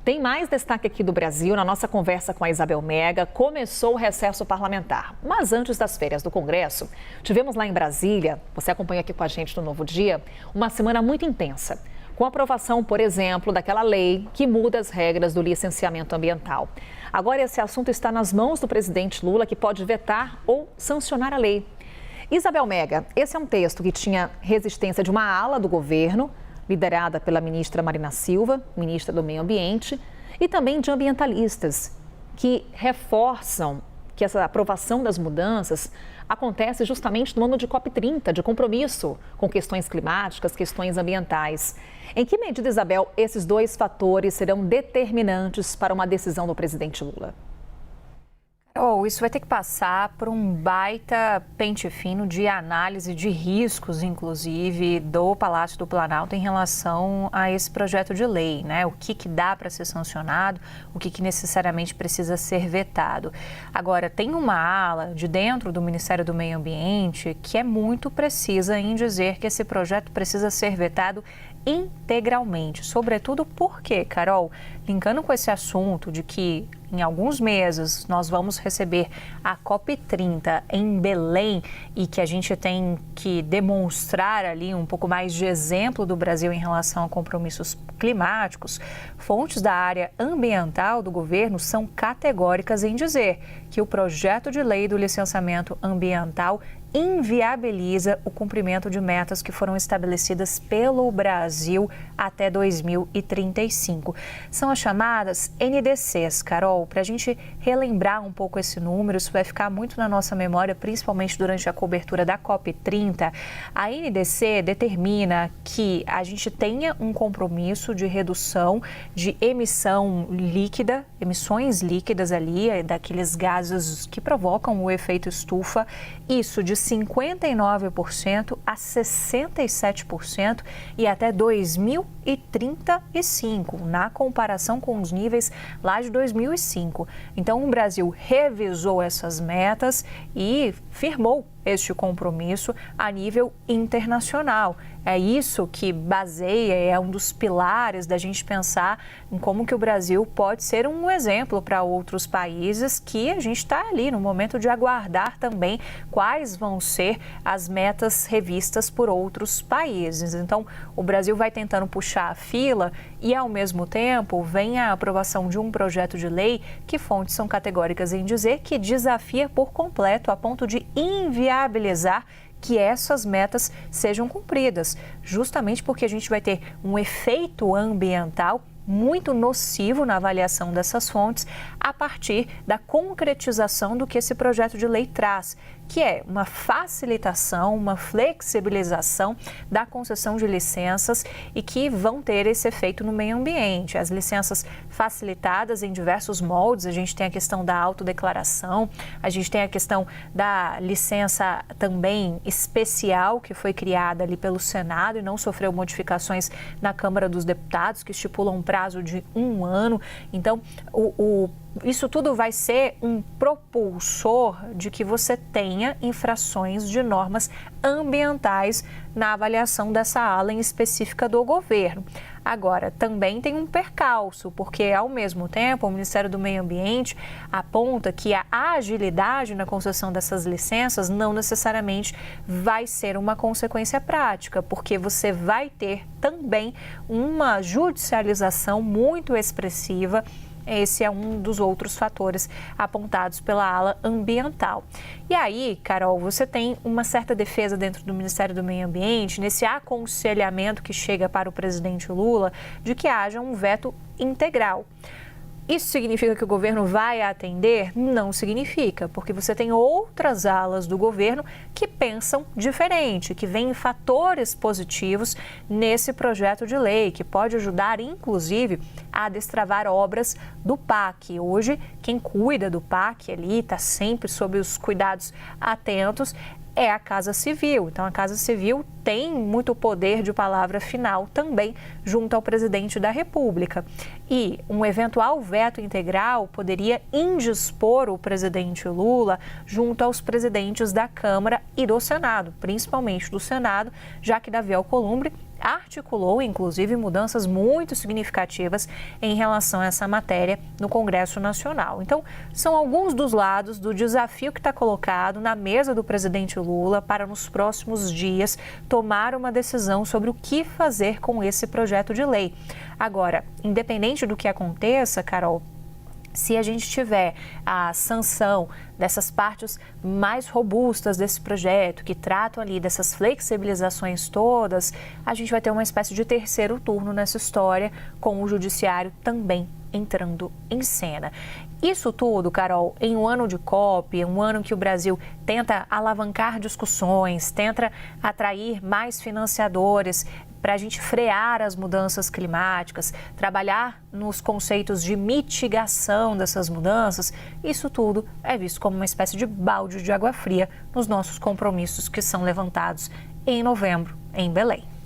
Tem mais destaque aqui do Brasil. Na nossa conversa com a Isabel Mega, começou o recesso parlamentar. Mas antes das férias do Congresso, tivemos lá em Brasília, você acompanha aqui com a gente no Novo Dia, uma semana muito intensa. Com a aprovação, por exemplo, daquela lei que muda as regras do licenciamento ambiental. Agora esse assunto está nas mãos do presidente Lula, que pode vetar ou sancionar a lei. Isabel Mega, esse é um texto que tinha resistência de uma ala do governo, liderada pela ministra Marina Silva, ministra do Meio Ambiente, e também de ambientalistas, que reforçam que essa aprovação das mudanças acontece justamente no ano de COP30, de compromisso com questões climáticas, questões ambientais. Em que medida, Isabel, esses dois fatores serão determinantes para uma decisão do presidente Lula? Isso vai ter que passar por um baita pente fino de análise de riscos, inclusive, do Palácio do Planalto em relação a esse projeto de lei, né? O que dá para ser sancionado, o que necessariamente precisa ser vetado. Agora, tem uma ala de dentro do Ministério do Meio Ambiente que é muito precisa em dizer que esse projeto precisa ser vetado integralmente. Sobretudo porque, Carol, linkando com esse assunto de que em alguns meses nós vamos receber a COP30 em Belém e que a gente tem que demonstrar ali um pouco mais de exemplo do Brasil em relação a compromissos climáticos, fontes da área ambiental do governo são categóricas em dizer que o projeto de lei do licenciamento ambiental inviabiliza o cumprimento de metas que foram estabelecidas pelo Brasil até 2035. São as chamadas NDCs, Carol, para a gente relembrar um pouco esse número, isso vai ficar muito na nossa memória, principalmente durante a cobertura da COP30. A NDC determina que a gente tenha um compromisso de redução de emissão líquida, emissões líquidas ali, daqueles gases que provocam o efeito estufa, isso de 59% a 67% e até 2035, na comparação com os níveis lá de 2005. Então, o Brasil revisou essas metas e firmou este compromisso a nível internacional. É isso que baseia, é um dos pilares da gente pensar em como que o Brasil pode ser um exemplo para outros países, que a gente está ali no momento de aguardar também quais vão ser as metas revistas por outros países. Então, o Brasil vai tentando puxar a fila e, ao mesmo tempo, vem a aprovação de um projeto de lei que fontes são categóricas em dizer que desafia por completo a ponto de inviabilizar que essas metas sejam cumpridas, justamente porque a gente vai ter um efeito ambiental muito nocivo na avaliação dessas fontes a partir da concretização do que esse projeto de lei traz, que é uma facilitação, uma flexibilização da concessão de licenças e que vão ter esse efeito no meio ambiente. As licenças facilitadas em diversos moldes, a gente tem a questão da autodeclaração, a gente tem a questão da licença também especial que foi criada ali pelo Senado e não sofreu modificações na Câmara dos Deputados, que estipulam um prazo de 1 ano. Então, isso tudo vai ser um propulsor de que você tenha infrações de normas ambientais na avaliação dessa ala em específica do governo. Agora, também tem um percalço, porque, ao mesmo tempo, o Ministério do Meio Ambiente aponta que a agilidade na concessão dessas licenças não necessariamente vai ser uma consequência prática, porque você vai ter também uma judicialização muito expressiva. Esse é um dos outros fatores apontados pela ala ambiental. E aí, Carol, você tem uma certa defesa dentro do Ministério do Meio Ambiente, nesse aconselhamento que chega para o presidente Lula, de que haja um veto integral. Isso significa que o governo vai atender? Não significa, porque você tem outras alas do governo que pensam diferente, que veem fatores positivos nesse projeto de lei, que pode ajudar, inclusive, a destravar obras do PAC. Hoje, quem cuida do PAC ali, está sempre sob os cuidados atentos, é a Casa Civil. Então, a Casa Civil tem muito poder de palavra final também junto ao presidente da República. E um eventual veto integral poderia indispor o presidente Lula junto aos presidentes da Câmara e do Senado, principalmente do Senado, já que Davi Alcolumbre articulou, inclusive, mudanças muito significativas em relação a essa matéria no Congresso Nacional. Então, são alguns dos lados do desafio que está colocado na mesa do presidente Lula para, nos próximos dias, tomar uma decisão sobre o que fazer com esse projeto de lei. Agora, independente do que aconteça, Carol, se a gente tiver a sanção dessas partes mais robustas desse projeto, que tratam ali dessas flexibilizações todas, a gente vai ter uma espécie de terceiro turno nessa história, com o judiciário também entrando em cena. Isso tudo, Carol, em um ano de COP, um ano que o Brasil tenta alavancar discussões, tenta atrair mais financiadores para a gente frear as mudanças climáticas, trabalhar nos conceitos de mitigação dessas mudanças, isso tudo é visto como uma espécie de balde de água fria nos nossos compromissos que são levantados em novembro em Belém.